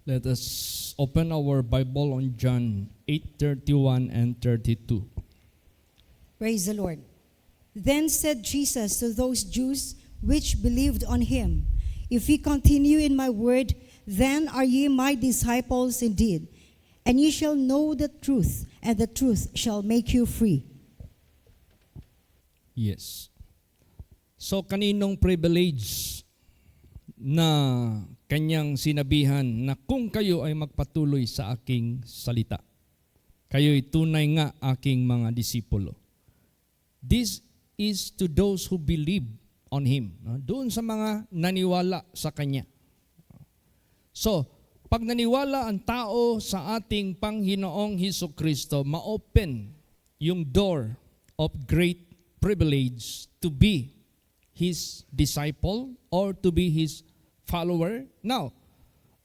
Let us open our Bible on John 8:31 and 32. Praise the Lord. Then said Jesus to those Jews which believed on him, If ye continue in my word, then are ye my disciples indeed, and ye shall know the truth, and the truth shall make you free. Yes. So kaninong privilege na kanyang sinabihan na kung kayo ay magpatuloy sa aking salita, kayo'y tunay nga aking mga disipulo. This is to those who believe on Him. Doon sa mga naniwala sa Kanya. So, pag naniwala ang tao sa ating Panginoong Hesukristo, ma-open yung door of great privilege to be His disciple or to be His follower. Now,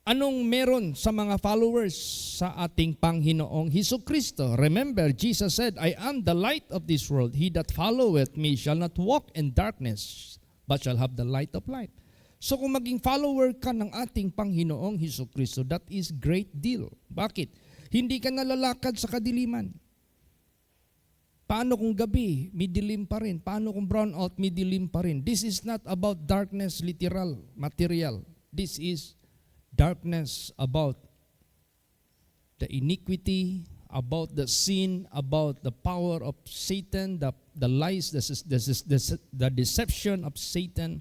anong meron sa mga followers sa ating Panginoong Hesukristo? Remember, Jesus said, I am the light of this world. He that followeth me shall not walk in darkness, but shall have the light of life. So kung maging follower ka ng ating Panginoong Hesukristo, that is great deal. Bakit? Hindi ka nalalakad sa kadiliman. Paano kung gabi, may dilim pa rin? Paano kung brown out, may dilim pa rin? This is not about darkness, literal, material. This is darkness about the iniquity, about the sin, about the power of Satan, the lies, the deception of Satan,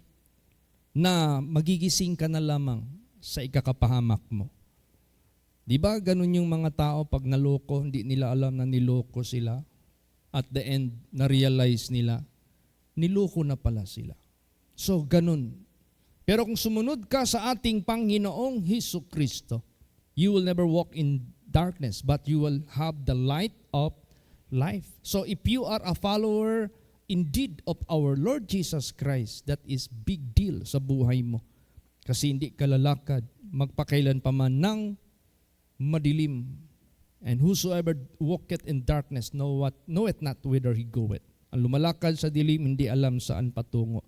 na magigising ka na lamang sa ikakapahamak mo. Di ba ganun yung mga tao pag naloko, hindi nila alam na niloko sila? At the end, na-realize nila, niloko na pala sila. So, ganun. Pero kung sumunod ka sa ating Panginoong Hesukristo, you will never walk in darkness, but you will have the light of life. So, if you are a follower indeed of our Lord Jesus Christ, that is big deal sa buhay mo. Kasi hindi ka lalakad, magpakailan pa man ng madilim. And whosoever walketh in darkness knoweth not whither he goeth. Ang lumalakad sa dilim, hindi alam saan patungo.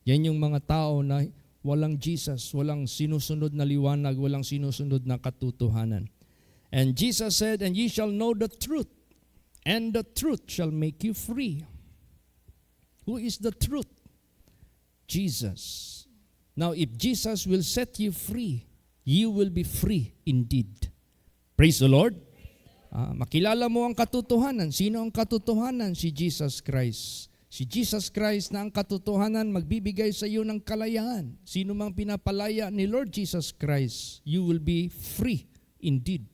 Yan yung mga tao na walang Jesus, walang sinusunod na liwanag, walang sinusunod na katotohanan. And Jesus said, and ye shall know the truth, and the truth shall make you free. Who is the truth? Jesus. Now, if Jesus will set you free, you will be free indeed. Praise the Lord. Makilala mo ang katotohanan. Sino ang katotohanan? Si Jesus Christ. Si Jesus Christ na ang katotohanan magbibigay sa iyo ng kalayaan. Sino mang pinapalaya ni Lord Jesus Christ, you will be free indeed.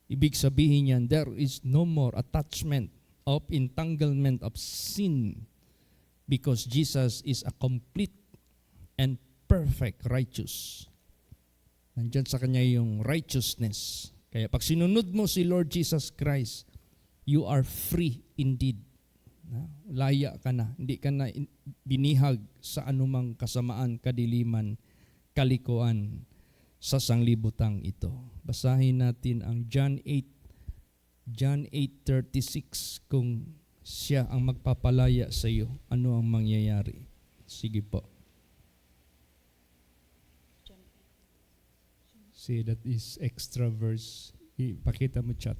Ibig sabihin yan, there is no more attachment of entanglement of sin because Jesus is a complete and perfect righteous. Nandyan sa Kanya yung righteousness. Kaya pag sinunod mo si Lord Jesus Christ, you are free indeed. Laya ka na. Hindi ka na binihag sa anumang kasamaan, kadiliman, kalikuan sa sanglibutang ito. Basahin natin ang John 8:36. Kung siya ang magpapalaya sa iyo, ano ang mangyayari? Sige po. See, that is extra verse. Ipakita mo chat.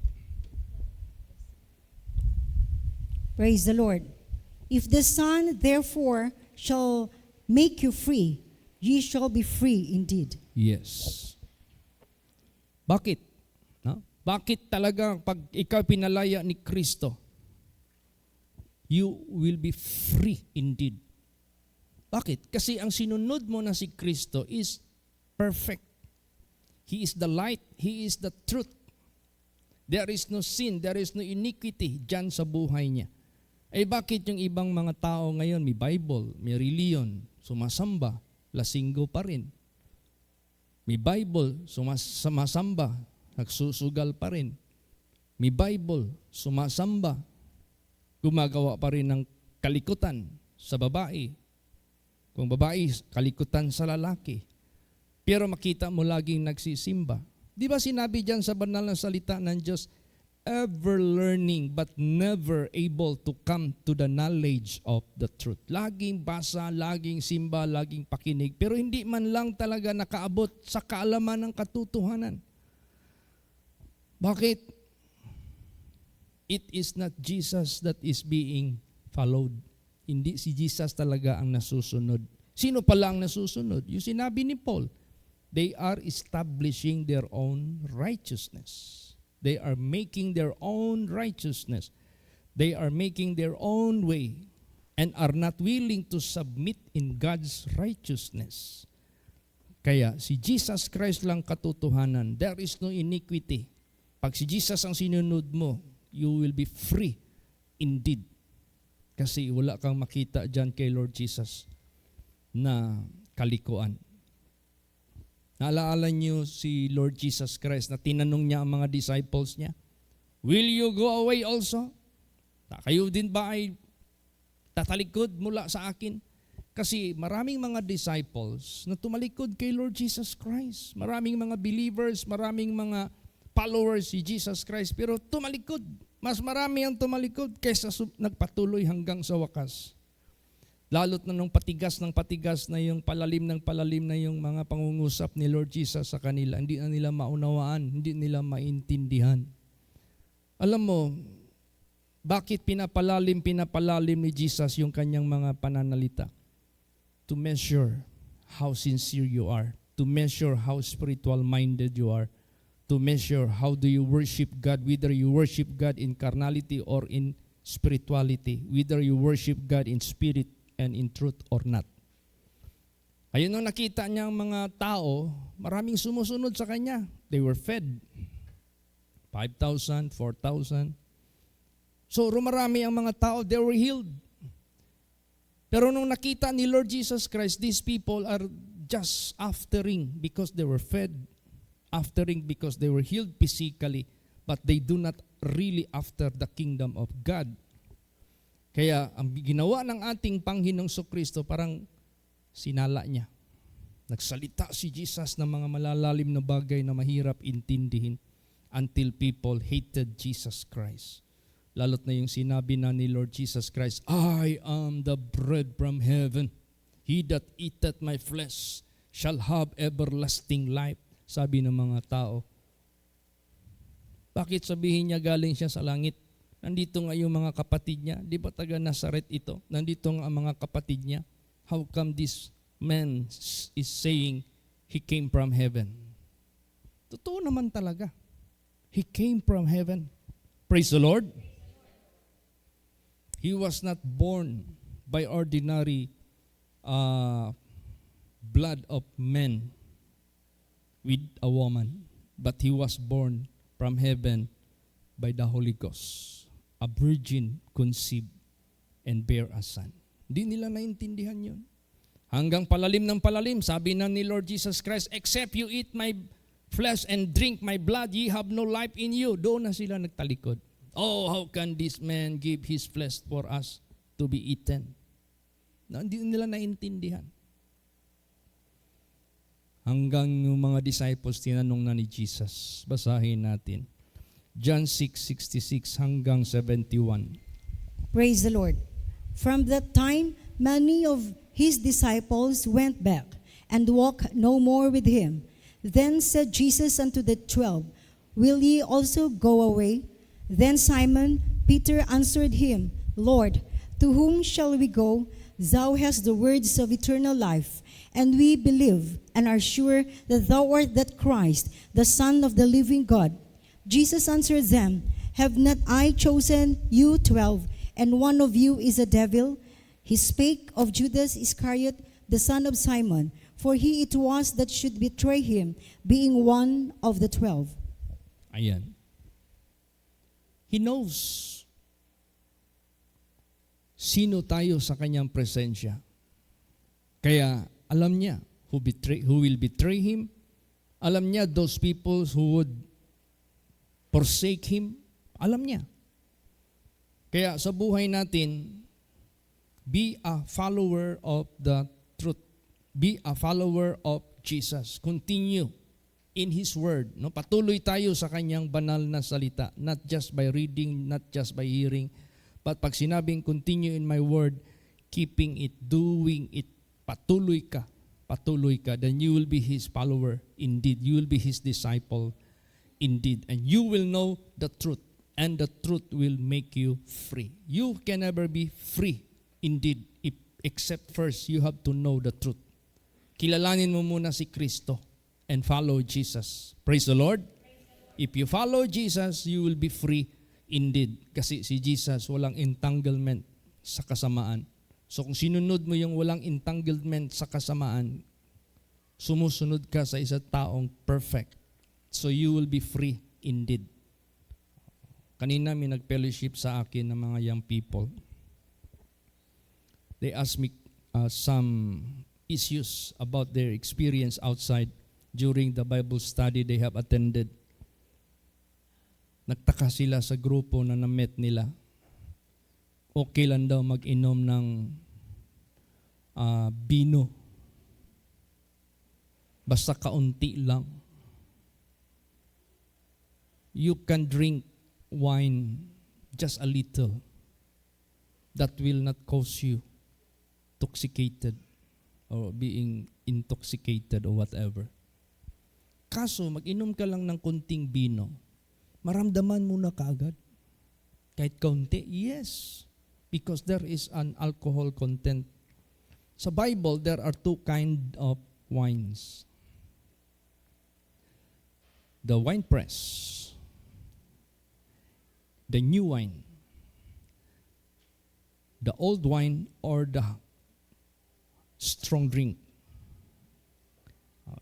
Praise the Lord. If the Son therefore shall make you free, ye shall be free indeed. Yes. Bakit? No? Bakit talaga pag ikaw pinalaya ni Kristo, you will be free indeed? Bakit? Kasi ang sinunod mo na si Kristo is perfect. He is the light. He is the truth. There is no sin. There is no iniquity dyan sa buhay niya. Eh bakit yung ibang mga tao ngayon, may Bible, may religion, sumasamba, lasinggo pa rin. May Bible, sumasamba, nagsusugal pa rin. May Bible, sumasamba, gumagawa pa rin ng kalikutan sa babae. Kung babae, kalikutan sa lalaki. Pero makita mo laging nagsisimba. Di ba sinabi dyan sa banal na salita ng Diyos, ever learning but never able to come to the knowledge of the truth. Laging basa, laging simba, laging pakinig, pero hindi man lang talaga nakaabot sa kaalaman ng katotohanan. Bakit? It is not Jesus that is being followed. Hindi si Jesus talaga ang nasusunod. Sino pala ang nasusunod? Yung sinabi ni Paul, they are establishing their own righteousness. They are making their own righteousness. They are making their own way and are not willing to submit in God's righteousness. Kaya si Jesus Christ lang katotohanan. There is no iniquity. Pag si Jesus ang sinunod mo, you will be free indeed. Kasi wala kang makita dyan kay Lord Jesus na kalikuan. Naalaala niyo si Lord Jesus Christ na tinanong niya ang mga disciples niya, will you go away also? Kayo din ba ay tatalikod mula sa akin? Kasi maraming mga disciples na tumalikod kay Lord Jesus Christ. Maraming mga believers, maraming mga followers si Jesus Christ, pero tumalikod. Mas marami ang tumalikod kaysa nagpatuloy hanggang sa wakas. Lalo't na nung patigas na yung palalim na yung mga pangungusap ni Lord Jesus sa kanila, hindi na nila maunawaan, hindi nila maintindihan. Alam mo, bakit pinapalalim ni Jesus yung kanyang mga pananalita? To measure how sincere you are, to measure how spiritual-minded you are, to measure how do you worship God, whether you worship God in carnality or in spirituality, whether you worship God in spirit and in truth or not. Ayun nung nakita niya ang mga tao, maraming sumusunod sa kanya. They were fed. 5,000, 4,000. So rumarami ang mga tao, they were healed. Pero nung nakita ni Lord Jesus Christ, these people are just aftering because they were fed, aftering because they were healed physically, but they do not really after the kingdom of God. Kaya ang ginawa ng ating Panginoong Kristo parang sinala niya. Nagsalita si Jesus ng mga malalalim na bagay na mahirap intindihin until people hated Jesus Christ. Lalo't na yung sinabi na ni Lord Jesus Christ, I am the bread from heaven. He that eateth my flesh shall have everlasting life. Sabi ng mga tao. Bakit sabihin niya galing siya sa langit? Nandito nga yung mga kapatid niya. Di ba taga Nazaret ito? Nandito nga ang mga kapatid niya. How come this man is saying he came from heaven? Totoo naman talaga. He came from heaven. Praise the Lord. He was not born by ordinary blood of men with a woman, but he was born from heaven by the Holy Ghost. A virgin conceived and bear a son. Hindi nila naintindihan yun. Hanggang palalim ng palalim, sabi na ni Lord Jesus Christ, except you eat my flesh and drink my blood, ye have no life in you. Doon na sila nagtalikod. Oh, how can this man give his flesh for us to be eaten? Hindi nila naintindihan. Hanggang yung mga disciples, tinanong na ni Jesus. Basahin natin. John 6:66 hanggang 71. Praise the Lord. From that time, many of his disciples went back and walked no more with him. Then said Jesus unto the 12, will ye also go away? Then Simon Peter answered him, Lord, to whom shall we go? Thou hast the words of eternal life, and we believe and are sure that thou art that Christ, the Son of the living God. Jesus answered them, have not I chosen you 12, and one of you is a devil? He spake of Judas Iscariot, the son of Simon, for he it was that should betray him, being one of the 12. Ayan. He knows sino tayo sa kanyang presensya. Kaya alam niya who will betray him. Alam niya those people who would forsake him. Alam niya. Kaya sa buhay natin, be a follower of the truth. Be a follower of Jesus. Continue in His Word. No? Patuloy tayo sa Kanyang banal na salita, not just by reading, not just by hearing, but pag sinabing continue in my Word, keeping it, doing it, patuloy ka, then you will be His follower indeed. You will be His disciple indeed. And you will know the truth, and the truth will make you free. You can never be free indeed, except first you have to know the truth. Kilalanin mo muna si Kristo and follow Jesus. Praise the Lord. If you follow Jesus, you will be free indeed. Kasi si Jesus walang entanglement sa kasamaan. So kung sinunod mo yung walang entanglement sa kasamaan, sumusunod ka sa isang taong perfect. So you will be free indeed. Kanina may nag-fellowship sa akin ng mga young people. They asked me some issues about their experience outside during the Bible study they have attended. Nagtaka sila sa grupo na na-met nila. Okay lang daw mag-inom ng bino. Basta kaunti lang. You can drink wine just a little. That will not cause you intoxicated or being intoxicated or whatever. Kaso, mag-inom ka lang ng kunting bino, maramdaman mo na kaagad. Kahit kaunti, yes. Because there is an alcohol content. Sa Bible, there are two kind of wines. The winepress, the new wine, the old wine, or the strong drink.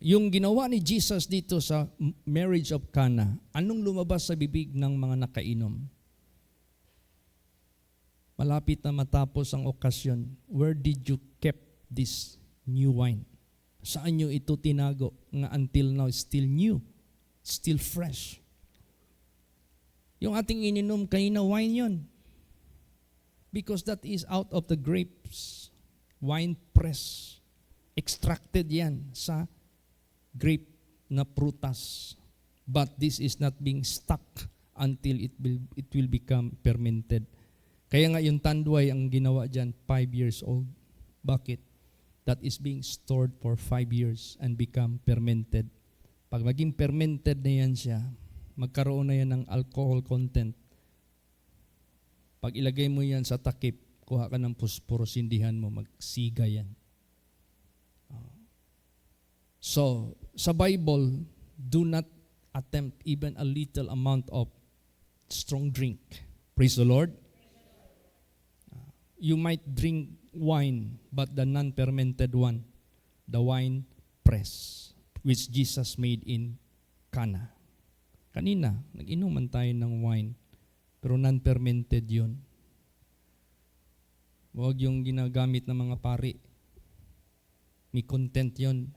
Yung ginawa ni Jesus dito sa marriage of Cana, anong lumabas sa bibig ng mga nakainom? Malapit na matapos ang okasyon, where did you keep this new wine? Saan nyo ito tinago nga until now still new, still fresh? Yung ating ininom kanina, wine yon. Because that is out of the grapes. Wine press. Extracted yan sa grape na prutas. But this is not being stuck until it will become fermented. Kaya nga yung tanduay ang ginawa dyan, 5 years old. Bakit? That is being stored for 5 years and become fermented. Pag maging fermented na yan siya, magkaroon na yan ng alcohol content. Pag ilagay mo yan sa takip, kuha ka ng pusporo, sindihan mo, magsiga yan. So, sa Bible, do not attempt even a little amount of strong drink. Praise the Lord. You might drink wine, but the non-fermented one, the wine press, which Jesus made in Cana. Kanina, nag-inuman tayo ng wine, pero non-fermented yun. Huwag yung ginagamit ng mga pari. May content yun.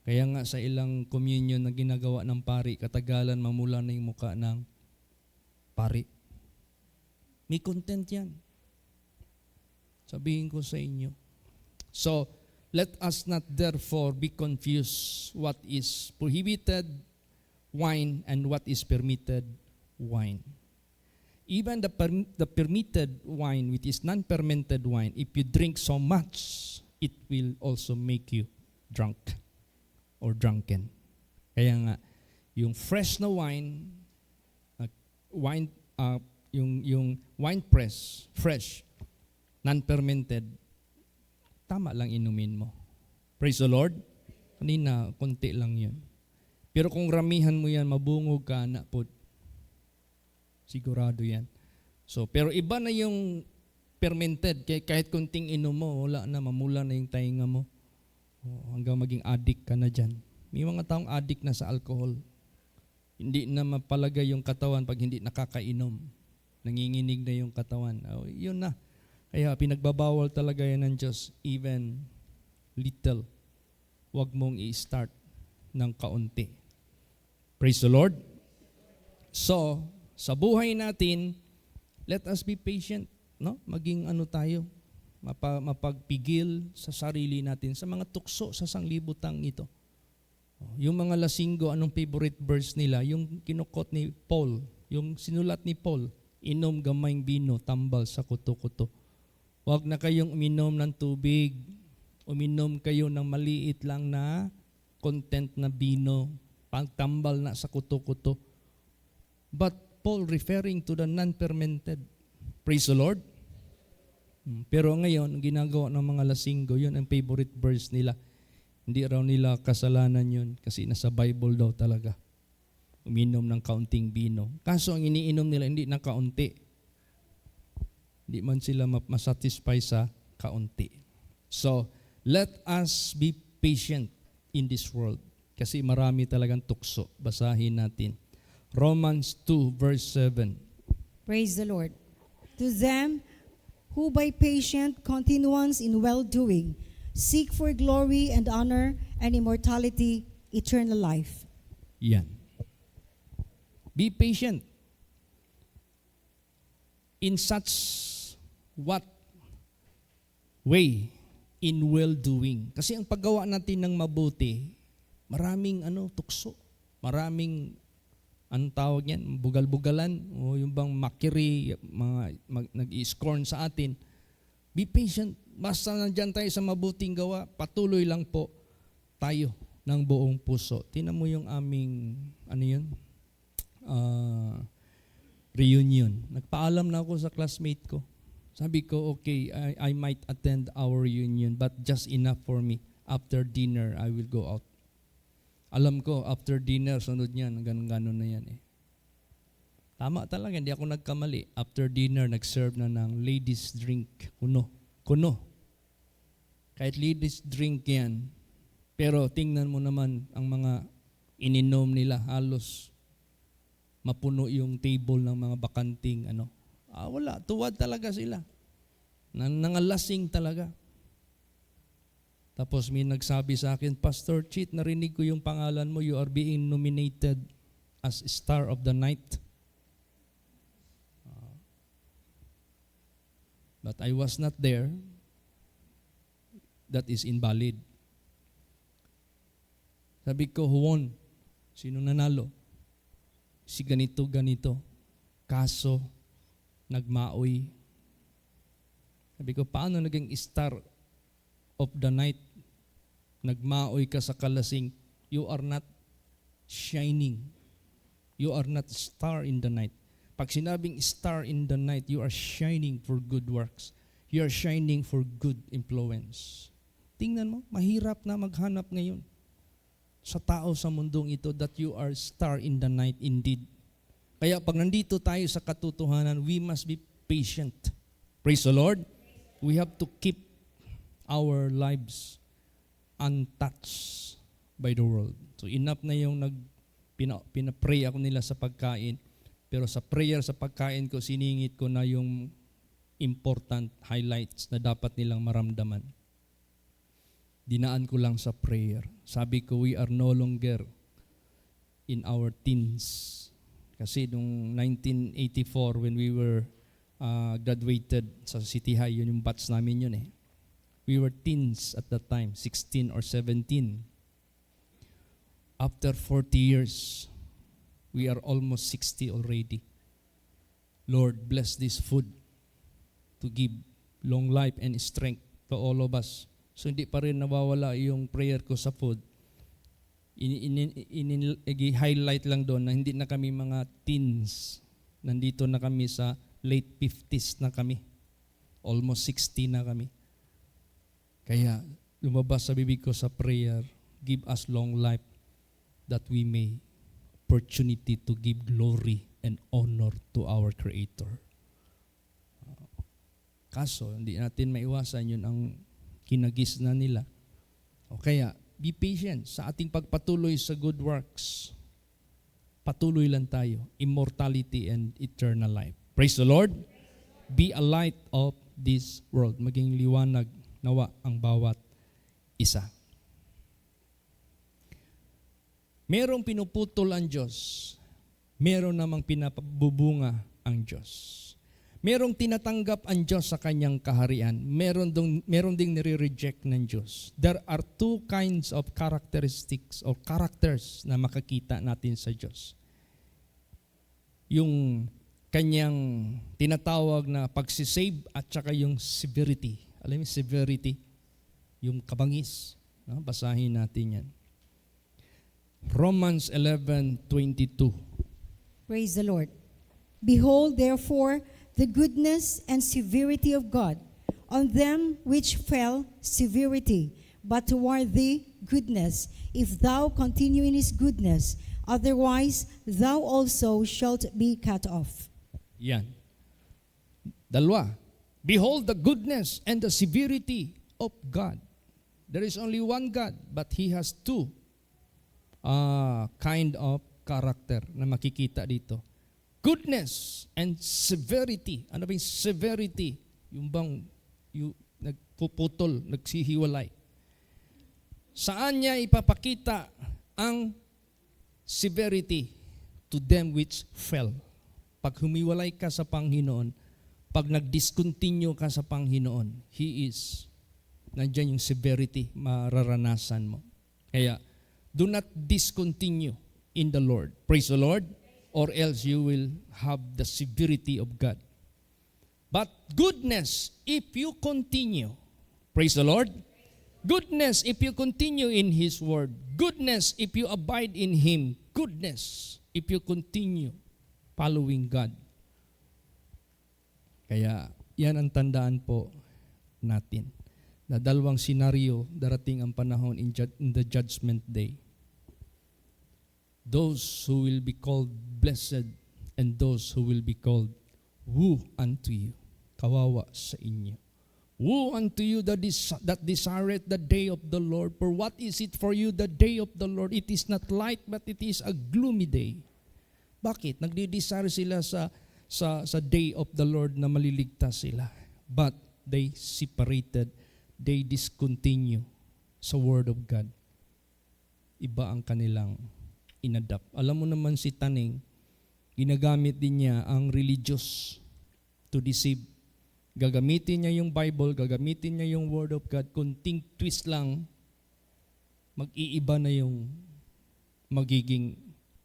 Kaya nga sa ilang communion na ginagawa ng pari, katagalan mamula na yung muka ng pari. May content yan. Sabihin ko sa inyo. So, let us not therefore be confused what is prohibited wine and what is permitted wine. Even the permitted wine, which is non-fermented wine, if you drink so much, it will also make you drunk or drunken. Kaya nga, yung fresh na wine, yung wine press, fresh, non-fermented, tama lang inumin mo. Praise the Lord. Kanina, konti lang yun. Pero kung ramihan mo yan, mabungog ka na po. Sigurado yan. So, pero iba na yung fermented. Kahit kunting inom mo, wala na, mamula na yung tainga mo. Hanggang maging addict ka na dyan. May mga taong addict na sa alcohol. Hindi na mapalagay yung katawan pag hindi nakakainom. Nanginginig na yung katawan. Yun na. Kaya pinagbabawal talaga yan ng Diyos, even little. Huwag mong i-start ng kaunti. Praise the Lord. So, sa buhay natin, let us be patient. No? Maging tayo, mapagpigil sa sarili natin sa mga tukso sa sanglibutang ito. Yung mga lasinggo, anong favorite verse nila? Yung kinukot ni Paul, yung sinulat ni Paul, inom gamayng bino, tambal sa kuto-kuto. Huwag na kayong uminom ng tubig. Uminom kayo ng maliit lang na content na bino, pagtambal na sa kuto-kuto. But Paul referring to the non-fermented. Praise the Lord. Pero ngayon, ginagawa ng mga lasinggo, yun ang favorite verse nila. Hindi raw nila kasalanan yun kasi nasa Bible daw talaga. Uminom ng kaunting bino. Kaso ang iniinom nila hindi na kaunti. Hindi man sila masatisfy sa kaunti. So, let us be patient in this world. Kasi marami talagang tukso. Basahin natin. Romans 2 verse 7. Praise the Lord. To them who by patient continuance in well-doing seek for glory and honor and immortality, eternal life. Yan. Be patient. In such what way? In well-doing. Kasi ang paggawa natin ng mabuti, maraming tukso. Maraming anong tawag yan? Bugal-bugalan o yung bang makiri, nag-i-scorn sa atin. Be patient. Basta nandyan tayo sa mabuting gawa, patuloy lang po tayo ng buong puso. Tingnan mo yung aming, reunion. Nagpaalam na ako sa classmate ko. Sabi ko, okay, I might attend our reunion, but just enough for me. After dinner, I will go out. Alam ko, after dinner, sunod niyan, ganun-ganon na yan eh. Tama talaga, hindi ako nagkamali. After dinner, nag-serve na ng ladies drink. Kuno. Kahit ladies drink yan, pero tingnan mo naman ang mga ininom nila, halos mapuno yung table ng mga bakanting wala, tuwad talaga sila. Nangalasing talaga. Tapos may nagsabi sa akin, Pastor Chit, narinig ko yung pangalan mo, you are being nominated as Star of the Night. But I was not there. That is invalid. Sabi ko, who won? Sino nanalo? Si ganito. Kaso, nagmaoy. Sabi ko, paano naging Star of the Night? Nagmaoy ka sa kalasing. You are not shining. You are not star in the night. Pag sinabing star in the night, you are shining for good works. You are shining for good influence. Tingnan mo, mahirap na maghanap ngayon sa tao sa mundong ito that you are star in the night indeed. Kaya pag nandito tayo sa katotohanan, we must be patient. Praise the Lord. We have to keep our lives untouched by the world. So enough na yung pinapray ako nila sa pagkain. Pero sa prayer, sa pagkain ko, siningit ko na yung important highlights na dapat nilang maramdaman. Dinaan ko lang sa prayer. Sabi ko, we are no longer in our teens. Kasi nung 1984, when we were graduated sa City High, yun yung batch namin yun eh. We were teens at that time, 16 or 17. After 40 years, we are almost 60 already. Lord, bless this food to give long life and strength to all of us. So hindi pa rin nawawala yung prayer ko sa food. I-highlight lang doon na hindi na kami mga teens. Nandito na kami sa late 50s na kami. Almost 60 na kami. Kaya lumabas sa bibig ko sa prayer, give us long life that we may opportunity to give glory and honor to our Creator. Kaso, hindi natin maiwasan yun ang kinagis na nila. O kaya, be patient sa ating pagpatuloy sa good works. Patuloy lang tayo. Immortality and eternal life. Praise the Lord. Be a light of this world. Maging liwanag nawa ang bawat isa. Merong pinuputol ang Diyos. Meron namang pinapabubunga ang Diyos. Merong tinatanggap ang Diyos sa kanyang kaharian. Meron ding nire-reject ng Diyos. There are two kinds of characteristics or characters na makakita natin sa Diyos. Yung kanyang tinatawag na pagsisave at saka yung severity. Alam mo, severity, yung kabangis. No? Basahin natin yan. Romans 11:22. Praise the Lord. Behold, therefore, the goodness and severity of God. On them which fell, severity, but toward thee, goodness, if thou continue in his goodness. Otherwise, thou also shalt be cut off. Yan. Dalawa. Behold the goodness and the severity of God. There is only one God, but He has two kind of character na makikita dito. Goodness and severity. Ano ba yung severity? Yung bang nagpuputol, nagsihiwalay. Saan niya ipapakita ang severity? To them which fell. Pag humiwalay ka sa Panginoon, pag nag-discontinue ka sa Panginoon, nandiyan yung severity, mararanasan mo. Kaya, do not discontinue in the Lord. Praise the Lord. Or else you will have the severity of God. But goodness, if you continue, praise the Lord. Goodness, if you continue in His Word. Goodness, if you abide in Him. Goodness, if you continue following God. Kaya, yan ang tandaan po natin. Na dalawang senaryo, darating ang panahon in the judgment day. Those who will be called blessed and those who will be called woe unto you. Kawawa sa inyo. Woe unto you that desireth the day of the Lord. For what is it for you the day of the Lord? It is not light, but it is a gloomy day. Bakit? Nagdi-desire sila sa day of the Lord na maliligtas sila. But they separated, they discontinue sa Word of God. Iba ang kanilang inadapt. Alam mo naman si Taning, ginagamit din niya ang religious to deceive. Gagamitin niya yung Bible, gagamitin niya yung Word of God, kunting twist lang, mag-iiba na yung magiging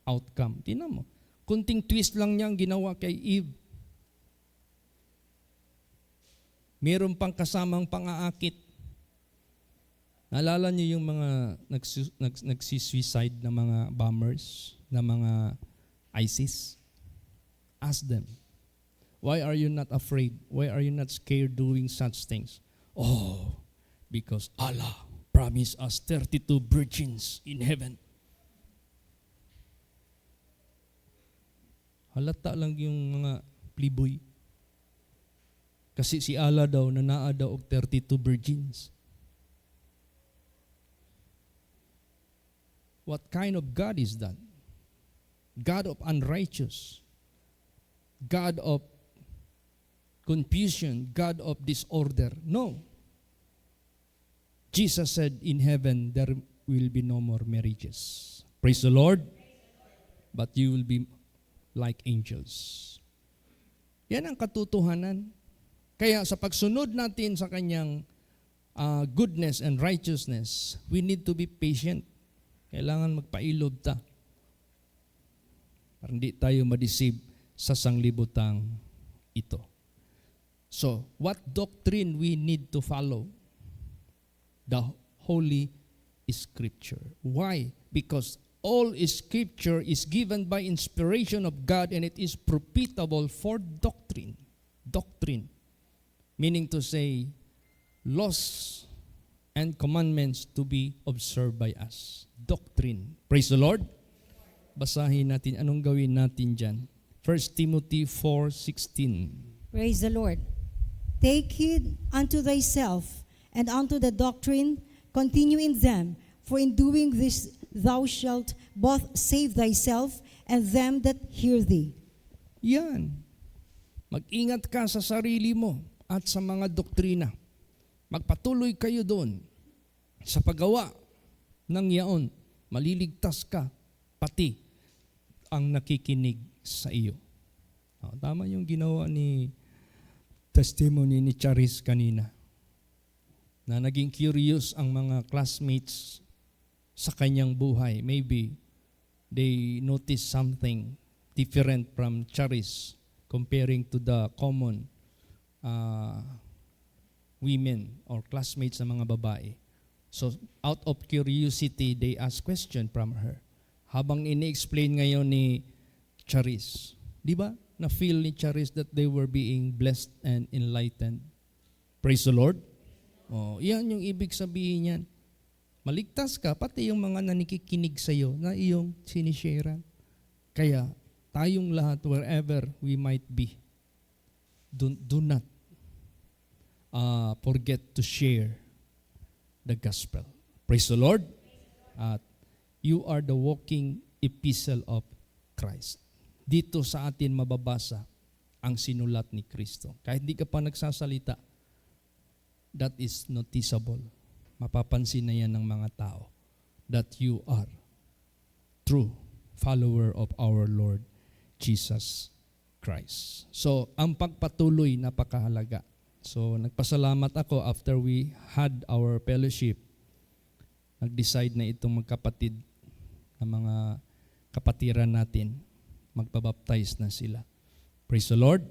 outcome. Tingnan mo, kunting twist lang niya ang ginawa kay Eve. Meron pang kasamang pang-aakit. Naalala niyo yung mga nagsisuicide na mga bombers, na mga ISIS? Ask them, why are you not afraid? Why are you not scared doing such things? Oh, because Allah promised us 32 virgins in heaven. Halata lang yung mga playboy. Kasi si Allah daw, nanaa daw og 32 virgins. What kind of God is that? God of unrighteous. God of confusion. God of disorder. No. Jesus said in heaven, there will be no more marriages. Praise the Lord. But you will be like angels. Yan ang katotohanan. Kaya sa pagsunod natin sa kanyang goodness and righteousness, we need to be patient. Kailangan magpailob ta. Para hindi tayo ma-deceive sa sanglibutang ito. So, what doctrine we need to follow? The Holy Scripture. Why? Because all Scripture is given by inspiration of God and it is profitable for doctrine. Doctrine. Meaning to say, laws and commandments to be observed by us. Doctrine. Praise the Lord. Basahin natin. Anong gawin natin dyan? 1 Timothy 4:16. Praise the Lord. Take heed unto thyself and unto the doctrine, continue in them, for in doing this thou shalt both save thyself and them that hear thee. Yan. Mag-ingat ka sa sarili mo at sa mga doktrina. Magpatuloy kayo doon sa paggawa ng yaon. Maliligtas ka, pati ang nakikinig sa iyo. Tama yung ginawa ni testimony ni Charis kanina na naging curious ang mga classmates sa kanyang buhay. Maybe they noticed something different from Charis comparing to the common women or classmates ng mga babae. So out of curiosity, they asked question from her. Habang ini-explain ngayon ni Charis, di ba? Na-feel ni Charis that they were being blessed and enlightened. Praise the Lord. Oh, yan yung ibig sabihin niyan. Maligtas ka, pati yung mga nanikikinig sa iyo na iyong sinisharean. Kaya, tayong lahat, wherever we might be, do not forget to share the gospel. Praise the Lord. At you are the walking epistle of Christ. Dito sa atin mababasa ang sinulat ni Kristo. Kahit di ka pa nagsasalita, that is noticeable. Mapapansin na yan ng mga tao that you are true follower of our Lord Jesus Christ. So, ang pagpatuloy napakahalaga. So, nagpasalamat ako after we had our fellowship. Nag-decide na itong magkapatid na mga kapatiran natin, magpabaptize na sila. Praise the Lord.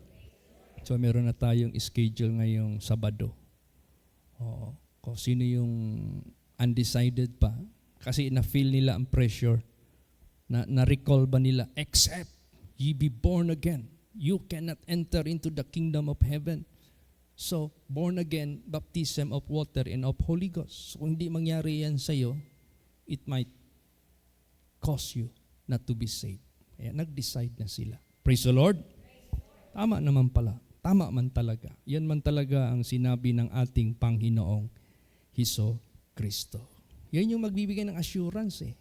So, meron na tayong schedule ngayong Sabado. Kung sino yung undecided pa, kasi na-feel nila ang pressure, na-recall ba nila, except ye be born again, you cannot enter into the kingdom of heaven. So, born again, baptism of water and of Holy Ghost. So, kung hindi mangyari yan sa'yo, it might cause you not to be saved. Kaya nag-decide na sila. Praise the Lord. Tama naman pala. Tama man talaga. Yan man talaga ang sinabi ng ating Panginoong Hesus Kristo. Yan yung magbibigay ng assurance eh.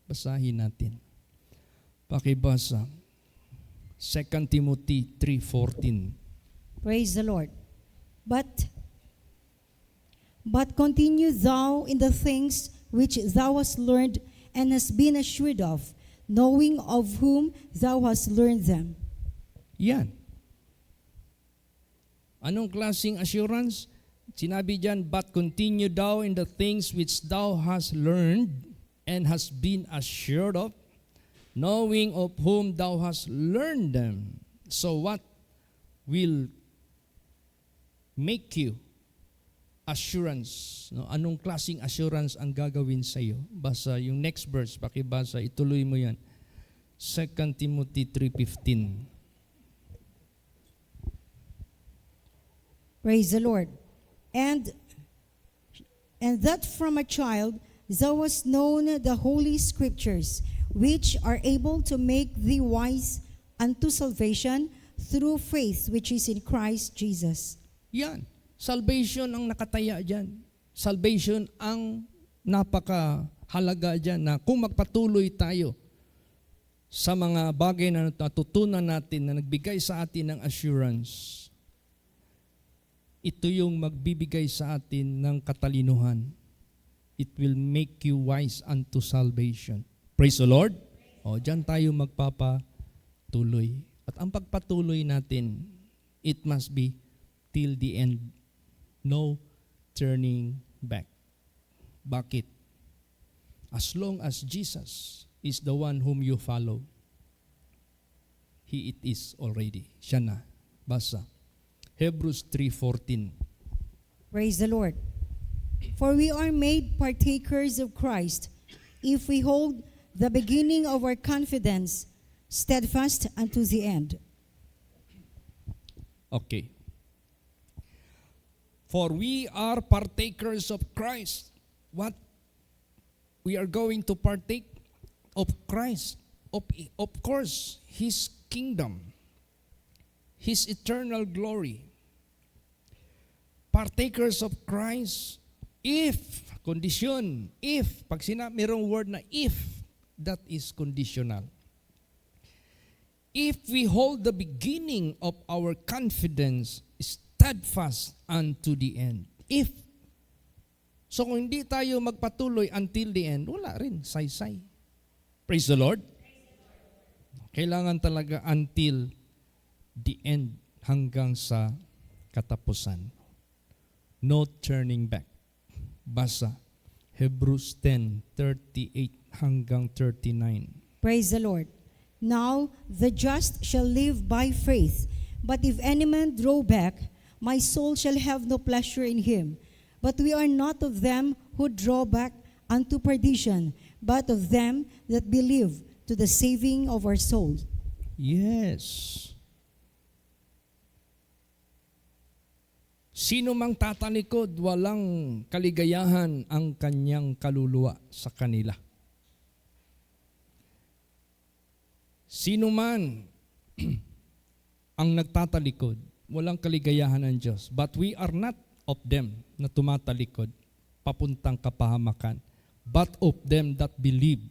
Basahin natin. Pakibasa. 2 Timothy 3:14. Praise the Lord. But continue thou in the things which thou hast learned and hast been assured of, knowing of whom thou hast learned them. Yan. Anong klaseng assurance? Sinabi diyan, but continue thou in the things which thou hast learned and hast been assured of, knowing of whom thou hast learned them. So what will make you assurance? No? Anong klaseng assurance ang gagawin sa iyo? Basa yung next verse, pakibasa, ituloy mo yan. 2 Timothy 3:15. Praise the Lord. And that from a child thou hast known the holy scriptures, which are able to make thee wise unto salvation through faith which is in Christ Jesus. Yan. Salvation ang nakataya dyan. Salvation ang napakahalaga dyan na kung magpatuloy tayo sa mga bagay na natutunan natin na nagbigay sa atin ng assurance, ito yung magbibigay sa atin ng katalinuhan. It will make you wise unto salvation. Praise the Lord. O, dyan tayo magpapatuloy. At ang pagpatuloy natin, it must be till the end. No turning back. Bakit? As long as Jesus is the one whom you follow, He it is already. Siya na. Basa. Hebrews 3:14. Praise the Lord. For we are made partakers of Christ, if we hold the beginning of our confidence steadfast unto the end. Okay. For we are partakers of Christ. What? We are going to partake of Christ. Of course, His kingdom. His eternal glory. Partakers of Christ, if, condition, if, pag merong word na if, that is conditional. If we hold the beginning of our confidence steadfast unto the end. If. So kung hindi tayo magpatuloy until the end, wala rin, say-say. Praise the Lord. Kailangan talaga until the end, hanggang sa katapusan. No turning back. Basa, Hebrews 10:38 hanggang 39. Praise the Lord. Now the just shall live by faith. But if any man draw back, my soul shall have no pleasure in him. But we are not of them who draw back unto perdition, but of them that believe to the saving of our souls. Yes. Sino mang tatalikod, walang kaligayahan ang kanyang kaluluwa sa kanila. Sino man ang nagtatalikod, walang kaligayahan ng Diyos. But we are not of them na tumatalikod, papuntang kapahamakan, but of them that believe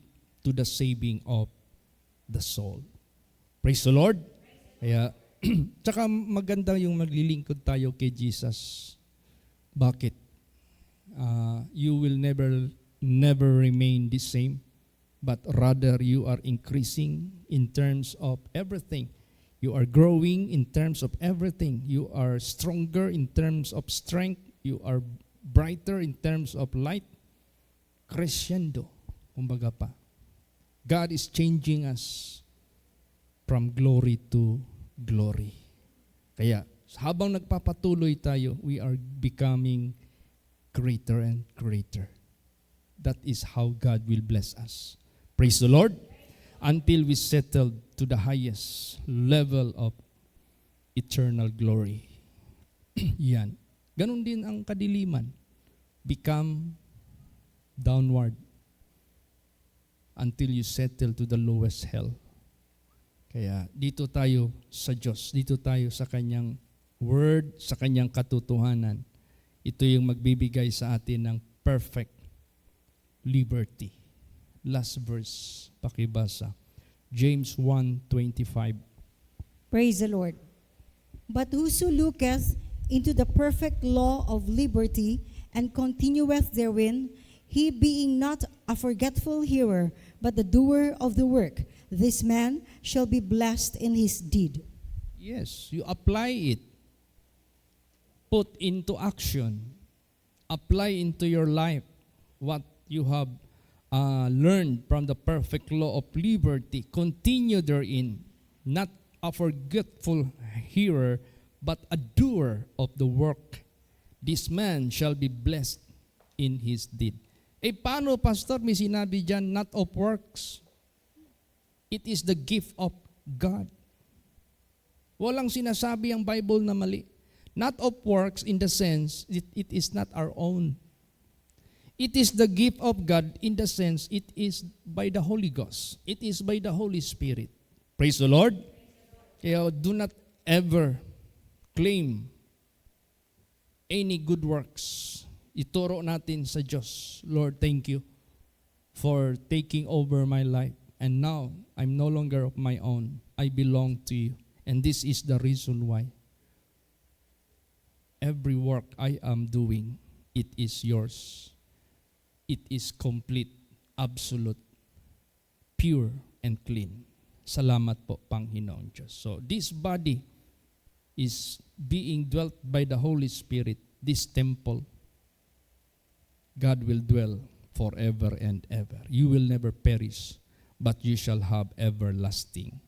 to the saving of the soul. Praise the Lord. Kaya, tsaka maganda yung maglilingkod tayo kay Jesus. Bakit? You will never remain the same, but rather you are increasing in terms of everything. You are growing in terms of everything. You are stronger in terms of strength. You are brighter in terms of light. Crescendo, kumbaga pa. God is changing us from glory to glory. Kaya, habang nagpapatuloy tayo, we are becoming greater and greater. That is how God will bless us. Praise the Lord. Until we settle to the highest level of eternal glory. Yan. Ganon din ang kadiliman. Become downward until you settle to the lowest hell. Kaya dito tayo sa Diyos, dito tayo sa Kanyang Word, sa Kanyang katotohanan. Ito yung magbibigay sa atin ng perfect liberty. Last verse, pakibasa. James 1:25. Praise the Lord. But whoso looketh into the perfect law of liberty and continueth therein, he being not a forgetful hearer, but the doer of the work, this man shall be blessed in his deed. Yes, you apply it. Put into action. Apply into your life what you have learned from the perfect law of liberty. Continue therein, not a forgetful hearer, but a doer of the work. This man shall be blessed in his deed. Paano, Pastor? May sinabi dyan, not of works. It is the gift of God. Walang sinasabi ang Bible na mali. Not of works in the sense, it is not our own. It is the gift of God in the sense it is by the Holy Ghost. It is by the Holy Spirit. Praise the Lord. Kaya do not ever claim any good works. Ituro natin sa Diyos. Lord, thank you for taking over my life. And now, I'm no longer of my own. I belong to you. And this is the reason why. Every work I am doing, it is yours. It is complete, absolute, pure, and clean. Salamat po, Panginoon Diyos. So, this body is being dwelt by the Holy Spirit. This temple, God will dwell forever and ever. You will never perish, but you shall have everlasting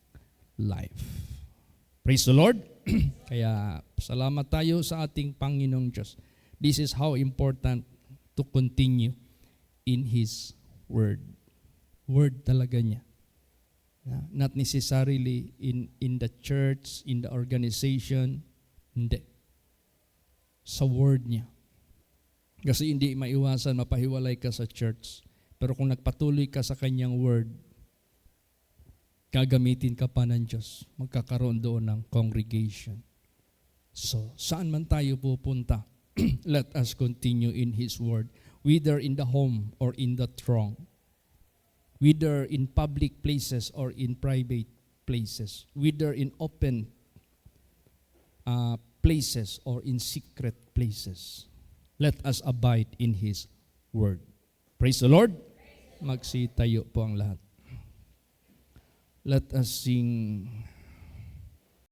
life. Praise the Lord. Kaya, salamat tayo sa ating Panginoong Diyos. This is how important to continue in His Word. Word talaga niya. Not necessarily in the church, in the organization. Hindi. Sa Word niya. Kasi hindi maiwasan, mapahiwalay ka sa church. Pero kung nagpatuloy ka sa Kanyang Word, gagamitin ka pa ng Diyos. Magkakaroon doon ng congregation. So, saan man tayo pupunta, let us continue in His Word. Whether in the home or in the throng, whether in public places or in private places, whether in open places or in secret places, let us abide in His Word. Praise the Lord. Magsitayo po ang lahat. Let us sing